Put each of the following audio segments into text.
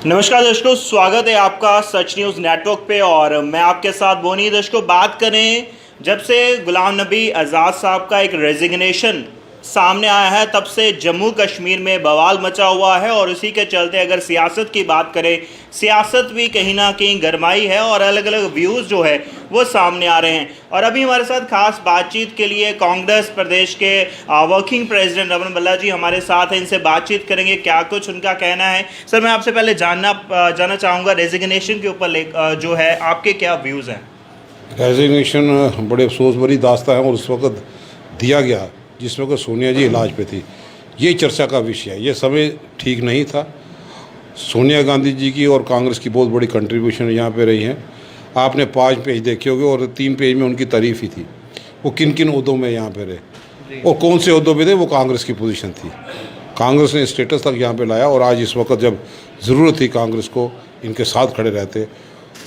नमस्कार दर्शकों, स्वागत है आपका सच न्यूज़ नेटवर्क पे। और मैं आपके साथ बोनी। दर्शकों, बात करें जब से गुलाम नबी आज़ाद साहब का एक रेजिग्नेशन सामने आया है तब से जम्मू कश्मीर में बवाल मचा हुआ है। और उसी के चलते अगर सियासत की बात करें, सियासत भी कहीं ना कहीं गरमाई है और अलग अलग व्यूज़ जो है वो सामने आ रहे हैं। और अभी हमारे साथ खास बातचीत के लिए कांग्रेस प्रदेश के वर्किंग प्रेसिडेंट रमन भल्ला जी हमारे साथ हैं। इनसे बातचीत करेंगे, क्या कुछ उनका कहना है। सर, मैं आपसे पहले जानना चाहूँगा रेजिग्नेशन के ऊपर जो है आपके क्या व्यूज़ हैं। रेजिग्नेशन बड़े अफसोस भरी दास्ता है और उस वक्त दिया गया जिस वक्त सोनिया जी इलाज पे थी। ये चर्चा का विषय है। ये समय ठीक नहीं था। सोनिया गांधी जी की और कांग्रेस की बहुत बड़ी कंट्रीब्यूशन यहाँ पे रही है। आपने 5 पेज देखे होंगे और 3 पेज में उनकी तारीफ ही थी। वो किन किन उहदों में यहाँ पे रहे और कौन से उहदों पे थे, वो कांग्रेस की पोजीशन थी। कांग्रेस ने स्टेटस तक यहाँ पे लाया और आज इस वक्त जब ज़रूरत थी कांग्रेस को इनके साथ खड़े रहते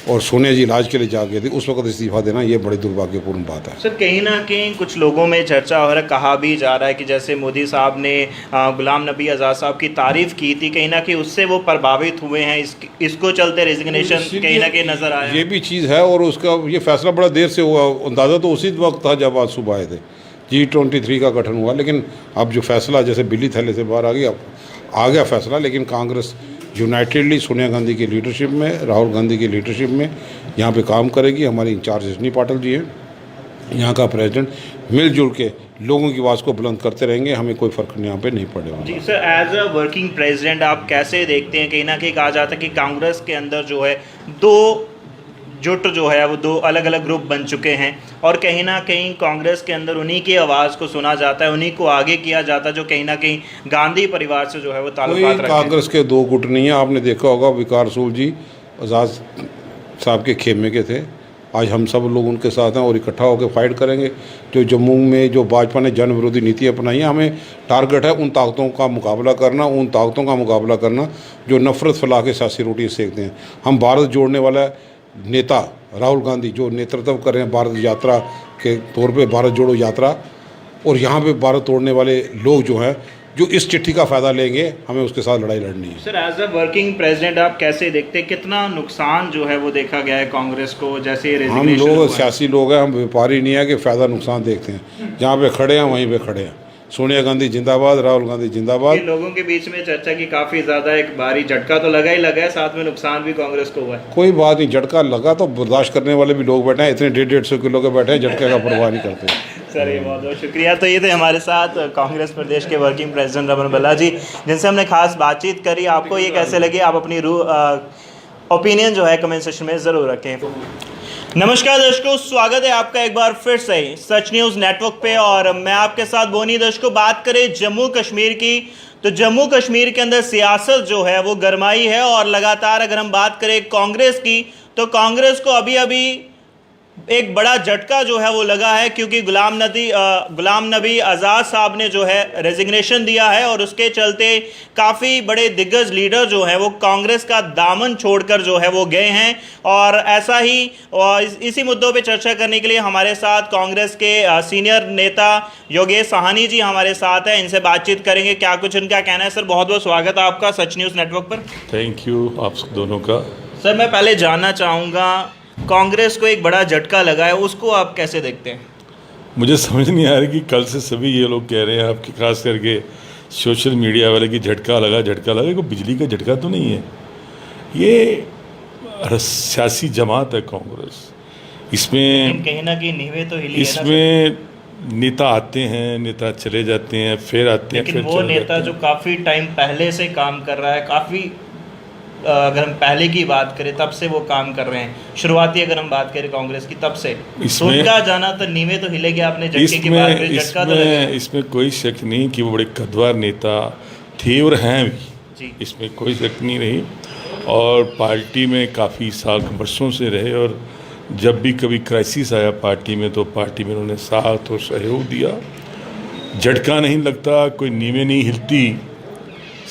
और सोनिया जी इलाज के लिए जा गई थी, उस वक्त इस्तीफा देना ये बड़ी दुर्भाग्यपूर्ण बात है। सर, कहीं ना कहीं कुछ लोगों में चर्चा हो रहा है, कहा भी जा रहा है कि जैसे मोदी साहब ने गुलाम नबी आज़ाद साहब की तारीफ़ की थी, कहीं ना कहीं उससे वो प्रभावित हुए हैं। इसको चलते रेजिग्नेशन कहीं ना कहीं नज़र आया। ये भी चीज़ है और उसका ये फैसला बड़ा देर से हुआ। अंदाज़ा तो उसी वक्त था जब आज सुबह आए थे। G23 का गठन हुआ, लेकिन अब जो फैसला जैसे बिल्ली थैले से बाहर आ गया फैसला। लेकिन कांग्रेस यूनाइटेडली सोनिया गांधी की लीडरशिप में, राहुल गांधी की लीडरशिप में यहाँ पे काम करेगी। हमारी इंचार्ज रजनी पाटिल जी हैं, यहाँ का प्रेसिडेंट। मिलजुल के लोगों की आवाज़ को बुलंद करते रहेंगे। हमें कोई फ़र्क यहाँ पे नहीं पड़ेगा। जी sir, as a working president आप कैसे देखते हैं। कहीं ना कहीं कहा जाता है कि कांग्रेस के अंदर जो है दो जुट जो है वो 2 अलग अलग ग्रुप बन चुके हैं और कहीं ना कहीं कांग्रेस के अंदर उन्हीं की आवाज़ को सुना जाता है, उन्हीं को आगे किया जाता है जो कहीं ना कहीं गांधी परिवार से जो है वो ताल्लुकात रखते हैं। कांग्रेस के 2 गुट नहीं है। आपने देखा होगा विकार रसूल जी आज़ाद साहब के खेमे के थे। आज हम सब लोग उनके साथ हैं और इकट्ठा होकर फाइट करेंगे। जो जम्मू में जो भाजपा ने जन विरोधी नीति अपनाई है, हमें टारगेट है उन ताकतों का मुकाबला करना, उन ताकतों का मुकाबला करना जो नफरत फैला के सियासी रोटी सेकते हैं। हम भारत जोड़ने वाला नेता राहुल गांधी जो नेतृत्व कर रहे हैं भारत यात्रा के तौर पे, भारत जोड़ो यात्रा, और यहाँ पे भारत तोड़ने वाले लोग जो हैं जो इस चिट्ठी का फ़ायदा लेंगे, हमें उसके साथ लड़ाई लड़नी है। Sir, as a working president आप कैसे देखते हैं, कितना नुकसान जो है वो देखा गया है कांग्रेस को जैसे हम लोग सियासी लोग हैं, हम व्यापारी नहीं है कि फ़ायदा नुकसान देखते हैं। जहाँ पे खड़े हैं वहीं पे खड़े हैं। सोनिया गांधी जिंदाबाद, राहुल गांधी जिंदाबाद। लोगों के बीच में चर्चा की काफ़ी ज़्यादा एक भारी झटका तो लगा ही लगा है, साथ में नुकसान भी कांग्रेस को हुआ है। कोई बात नहीं, झटका लगा तो बर्दाश्त करने वाले भी लोग बैठे हैं। इतने 150 किलो के बैठे हैं, झटके का परवाह नहीं करते। सर, ये बहुत बहुत शुक्रिया। तो ये थे हमारे साथ कांग्रेस प्रदेश के वर्किंग प्रेसिडेंट रमन भल्ला जी, जिनसे हमने खास बातचीत करी। आपको ये कैसे लगी, आप अपनी ओपिनियन जो है कमेंट सेक्शन में ज़रूर रखें। नमस्कार दर्शकों, स्वागत है आपका एक बार फिर से सच न्यूज़ नेटवर्क पे। और मैं आपके साथ बोनी। दर्शकों, बात करें जम्मू कश्मीर की, तो जम्मू कश्मीर के अंदर सियासत जो है वो गरमाई है। और लगातार अगर हम बात करें कांग्रेस की, तो कांग्रेस को अभी अभी एक बड़ा झटका जो है वो लगा है, क्योंकि गुलाम नबी आज़ाद साहब ने जो है रेजिग्नेशन दिया है और उसके चलते काफ़ी बड़े दिग्गज लीडर जो हैं वो कांग्रेस का दामन छोड़कर जो है वो गए हैं। और ऐसा ही इसी मुद्दों पे चर्चा करने के लिए हमारे साथ कांग्रेस के सीनियर नेता योगेश साहनी जी हमारे साथ हैं। इनसे बातचीत करेंगे, क्या कुछ उनका कहना है। सर, बहुत बहुत स्वागत है आपका सच न्यूज़ नेटवर्क पर। थैंक यू आप दोनों का। सर, मैं पहले जानना चाहूँगा, कांग्रेस को एक बड़ा झटका लगा है, उसको आप कैसे देखते हैं। मुझे समझ नहीं आ रही कि कल से सभी ये लोग कह रहे हैं, आपके खास करके सोशल मीडिया वाले, कि झटका लगा। कोई बिजली का झटका तो नहीं है। ये सियासी जमात है कांग्रेस। इसमें कहीं ना कहीं नींवें तो हिली है। इसमें नेता आते हैं, नेता चले जाते हैं, फिर आते हैं, लेकिन वो नेता जो काफ़ी टाइम पहले से काम कर रहा है, काफ़ी अगर हम पहले की बात करें तब से वो काम कर रहे हैं, शुरुआती अगर हम बात करें कांग्रेस की तब से, उनका जाना तो नींवें तो हिलेगी। आपने झटके की बात करी, झटका तो लगेगा। इसमें कोई शक नहीं कि वो बड़े कद्दावर नेता थे और हैं भी, इसमें कोई शक नहीं रही। और पार्टी में काफ़ी साल वर्षों से रहे और जब भी कभी क्राइसिस आया पार्टी में तो पार्टी में उन्होंने साथ और सहयोग दिया। झटका नहीं लगता, कोई नींवें नहीं हिलती,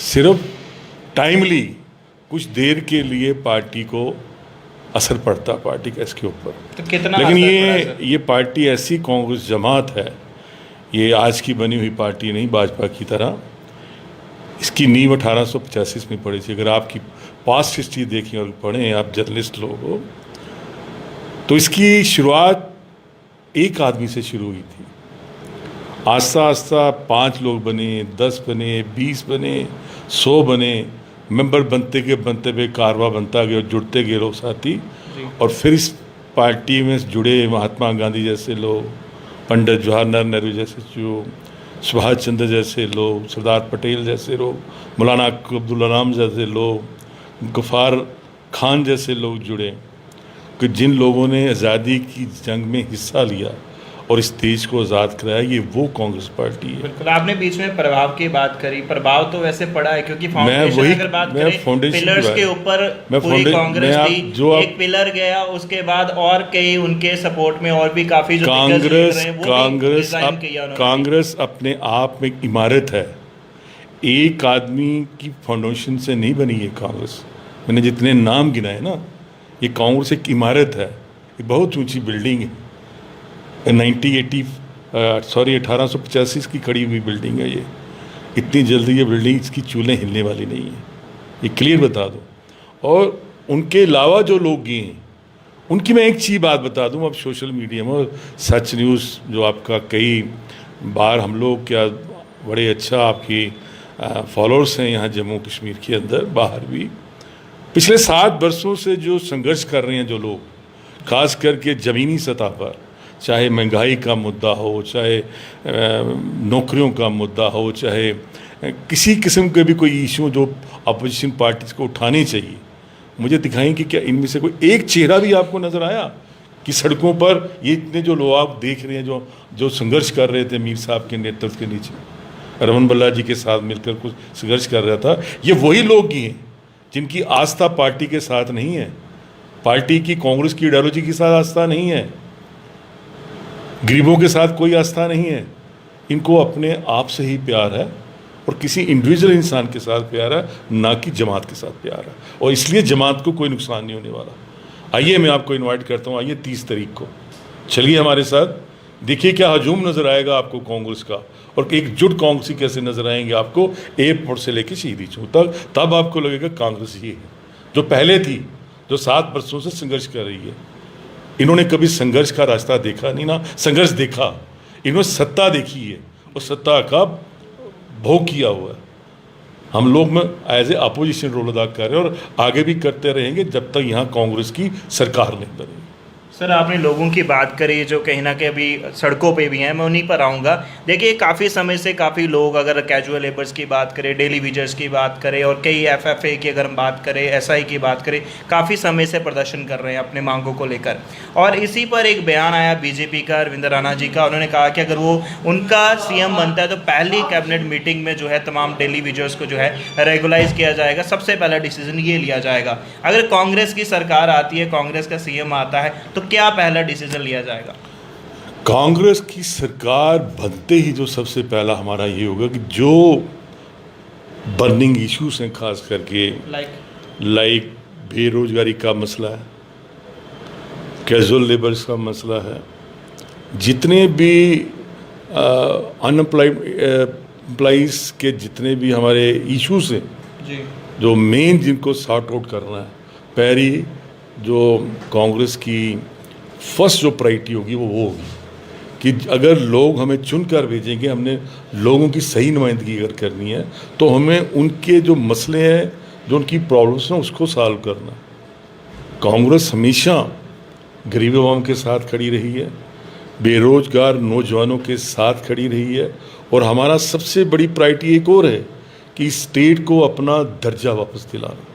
सिर्फ टाइमली कुछ देर के लिए पार्टी को असर पड़ता पार्टी का इसके ऊपर। तो कितना लेकिन ये पार्टी ऐसी कांग्रेस जमात है, ये आज की बनी हुई पार्टी नहीं भाजपा की तरह। इसकी नींव 1885 में पड़ी थी। अगर आपकी पास्ट हिस्ट्री देखें और पढ़ें, आप जर्नलिस्ट लोग हो, तो इसकी शुरुआत एक आदमी से शुरू हुई थी। आस्ता आस्ता 5 लोग बने, 10 बने, 20 बने, 100 बने, मेंबर बनते गए कारवा बनता गया, जुड़ते गए लोग साथी, और फिर इस पार्टी में जुड़े महात्मा गांधी जैसे लोग, पंडित जवाहरलाल नेहरू जैसे जो, सुभाष चंद्र जैसे लोग, सरदार पटेल जैसे लोग, मौलाना अब्दुल कलाम जैसे लोग, गफ्फार खान जैसे लोग जुड़े, कि जिन लोगों ने आज़ादी की जंग में हिस्सा लिया और इस देश को आज़ाद कराया, ये वो कांग्रेस पार्टी है। बिल्कुल, आपने बीच में प्रभाव की बात करी। प्रभाव तो वैसे पड़ा है, क्योंकि फाउंडेशन अगर बात करें, पिलर्स के ऊपर पूरी कांग्रेस थी। एक पिलर गया, उसके बाद और कई उनके सपोर्ट में और भी काफी जो कांग्रेस अपने आप में एक इमारत है। एक आदमी की फाउंडेशन से नहीं बनी है कांग्रेस। मैंने जितने नाम गिनाए ना, ये कांग्रेस एक इमारत है, एक बहुत ऊंची बिल्डिंग है। 1885 की खड़ी हुई बिल्डिंग है ये। इतनी जल्दी ये बिल्डिंग, इसकी चूल्हें हिलने वाली नहीं है, ये क्लियर बता दो। और उनके अलावा जो लोग गए हैं, उनकी मैं एक चीज़ बात बता दूं। अब सोशल मीडिया में सच न्यूज़ जो आपका कई बार हम लोग क्या बड़े अच्छा आपकी फॉलोअर्स हैं यहाँ जम्मू कश्मीर के अंदर, बाहर भी। पिछले 7 वर्षों से जो संघर्ष कर रहे हैं जो लोग, खास करके ज़मीनी सतह पर, चाहे महंगाई का मुद्दा हो, चाहे नौकरियों का मुद्दा हो, चाहे किसी किस्म के भी कोई इशू जो अपोजिशन पार्टीज को उठानी चाहिए, मुझे दिखाएं कि क्या इनमें से कोई एक चेहरा भी आपको नज़र आया कि सड़कों पर ये इतने जो लोग आप देख रहे हैं जो संघर्ष कर रहे थे मीर साहब के नेतृत्व के नीचे, रमन बल्ला जी के साथ मिलकर कुछ संघर्ष कर रहा था, ये वही लोग ही हैं जिनकी आस्था पार्टी के साथ नहीं है, पार्टी की कांग्रेस की आइडियोलॉजी के साथ आस्था नहीं है, गरीबों के साथ कोई आस्था नहीं है। इनको अपने आप से ही प्यार है और किसी इंडिविजुअल इंसान के साथ प्यार है, ना कि जमात के साथ प्यार है। और इसलिए जमात को कोई नुकसान नहीं होने वाला। आइए, मैं आपको इनवाइट करता हूँ, आइए 30 तारीख को चलिए हमारे साथ, देखिए क्या हजूम नज़र आएगा आपको कांग्रेस का, और एकजुट कांग्रेसी कैसे नज़र आएंगे आपको एयरपोर्ट से लेकर शहीदी चौक तक। तब आपको लगेगा कांग्रेस ये है जो पहले थी, जो 7 वर्षों से संघर्ष कर रही है। इन्होंने कभी संघर्ष का रास्ता देखा नहीं ना, संघर्ष देखा, इन्होंने सत्ता देखी है और सत्ता का भोग किया हुआ है। हम लोग में एज ए अपोजिशन रोल अदा कर रहे हैं और आगे भी करते रहेंगे जब तक यहाँ कांग्रेस की सरकार नहीं बनेगी। सर, आपने लोगों की बात करी जो कहीं ना कहीं अभी सड़कों पे भी हैं, मैं उन्हीं पर आऊँगा। देखिए, काफ़ी समय से काफ़ी लोग, अगर कैजुअल लेबर्स की बात करें, डेली वेजर्स की बात करें, और कई एफएफए की अगर हम बात करें, एसआई की बात करें, काफ़ी समय से प्रदर्शन कर रहे हैं अपने मांगों को लेकर। और इसी पर एक बयान आया बीजेपी का, अरविंद राणा जी का। उन्होंने कहा कि अगर वो उनका सीएम बनता है तो पहली कैबिनेट मीटिंग में जो है तमाम डेली वेजर्स को जो है रेगुलाइज किया जाएगा, सबसे पहला डिसीजन ये लिया जाएगा। अगर कांग्रेस की सरकार आती है, कांग्रेस का सीएम आता है, तो क्या पहला डिसीजन लिया जाएगा? कांग्रेस की सरकार बनते ही जो सबसे पहला हमारा ये होगा कि जो बर्निंग इश्यूज हैं, खास करके लाइक बेरोजगारी का मसला है, कैजुअल लेबर्स का मसला है, जितने भी अनएम्प्लॉइज के जितने भी हमारे इश्यूज हैं जी, जो मेन जिनको सॉर्ट आउट करना है, पहली जो कांग्रेस की फर्स्ट जो प्रायोरिटी होगी वो होगी कि अगर लोग हमें चुन कर भेजेंगे, हमने लोगों की सही नुमाइंदगी अगर करनी है, तो हमें उनके जो मसले हैं, जो उनकी प्रॉब्लम्स हैं, उसको सॉल्व करना। कांग्रेस हमेशा गरीब आवाम के साथ खड़ी रही है, बेरोजगार नौजवानों के साथ खड़ी रही है, और हमारा सबसे बड़ी प्रायोरिटी एक और है कि स्टेट को अपना दर्जा वापस दिलाना,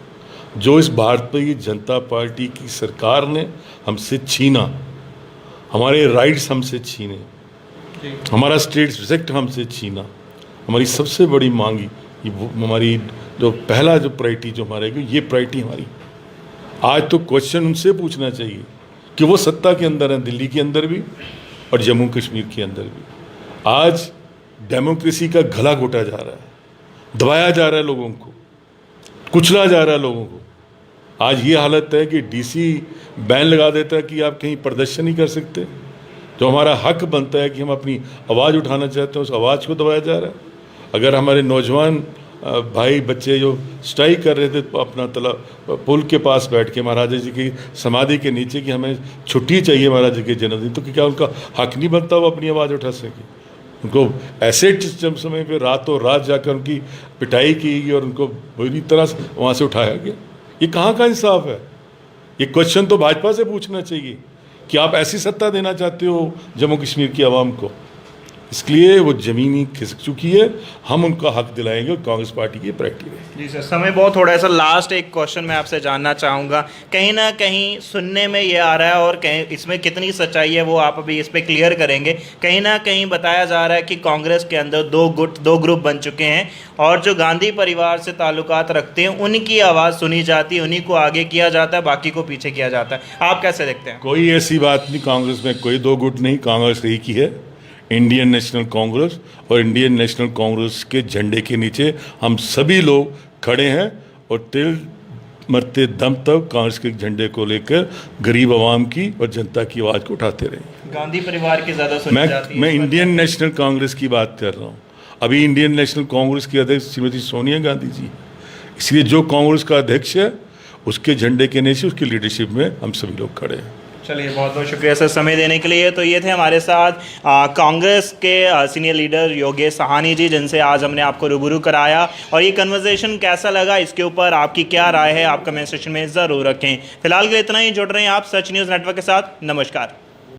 जो इस भारतीय जनता पार्टी की सरकार ने हमसे छीना, हमारे राइट्स हमसे छीने, हमारा स्टेट रिस्पेक्ट हमसे छीना। हमारी सबसे बड़ी मांगी, हमारी जो पहला जो प्रायोरिटी जो हमारे, ये प्रायोरिटी हमारी। आज तो क्वेश्चन उनसे पूछना चाहिए कि वो सत्ता के अंदर हैं, दिल्ली के अंदर भी और जम्मू कश्मीर के अंदर भी। आज डेमोक्रेसी का गला घोटा जा रहा है, दबाया जा रहा है लोगों को, कुचला जा रहा है लोगों को। आज ये हालत है कि डीसी बैन लगा देता है कि आप कहीं प्रदर्शन नहीं कर सकते। जो हमारा हक बनता है कि हम अपनी आवाज़ उठाना चाहते हैं, उस आवाज़ को दबाया जा रहा है। अगर हमारे नौजवान भाई बच्चे जो स्ट्राइक कर रहे थे अपना पुल के पास बैठ के महाराजा जी की समाधि के नीचे कि हमें छुट्टी चाहिए महाराज जी के जन्मदिन, तो क्या उनका हक नहीं बनता वो अपनी आवाज़ उठा सके? उनको ऐसे समय पे रातों रात जाकर उनकी पिटाई की गई और उनको बुरी तरह से वहाँ से उठाया गया। ये कहाँ का इंसाफ है? ये क्वेश्चन तो भाजपा से पूछना चाहिए कि आप ऐसी सत्ता देना चाहते हो जम्मू कश्मीर की आवाम को? इसलिए वो ज़मीनी खिसक चुकी है, हम उनका हक दिलाएंगे और कांग्रेस पार्टी की प्रायोरिटी रहेगी। जी सर, समय बहुत थोड़ा है सर, लास्ट एक क्वेश्चन मैं आपसे जानना चाहूँगा। कहीं ना कहीं सुनने में ये आ रहा है और कहीं इसमें कितनी सच्चाई है वो आप अभी इस पर क्लियर करेंगे, कहीं ना कहीं बताया जा रहा है कि कांग्रेस के अंदर दो ग्रुप बन चुके हैं और जो गांधी परिवार से ताल्लुकात रखते हैं उनकी आवाज़ सुनी जाती है, उन्हीं को आगे किया जाता है, बाकी को पीछे किया जाता है। आप कैसे देखते हैं? कोई ऐसी बात नहीं, कांग्रेस में कोई दो गुट नहीं, कांग्रेस एक ही है, इंडियन नेशनल कांग्रेस। और इंडियन नेशनल कांग्रेस के झंडे के नीचे हम सभी लोग खड़े हैं और तिल मरते दम तक कांग्रेस के झंडे को लेकर गरीब आवाम की और जनता की आवाज़ को उठाते रहेंगे। गांधी परिवार की ज़्यादा सुनी जाती है। मैं इंडियन नेशनल कांग्रेस की बात कर रहा हूँ। अभी इंडियन नेशनल कांग्रेस की अध्यक्ष श्रीमती सोनिया गांधी जी, इसलिए जो कांग्रेस का अध्यक्ष है उसके झंडे के नीचे उसकी लीडरशिप में हम सभी लोग खड़े हैं। चलिए, बहुत बहुत शुक्रिया सर समय देने के लिए। तो ये थे हमारे साथ कांग्रेस के सीनियर लीडर योगेश साहनी जी, जिनसे आज हमने आपको रूबरू कराया। और ये कन्वर्सेशन कैसा लगा, इसके ऊपर आपकी क्या राय है, आप कमेंट सेक्शन में ज़रूर रखें। फिलहाल के लिए इतना ही। जुड़ रहे हैं आप सच न्यूज़ नेटवर्क के साथ। नमस्कार।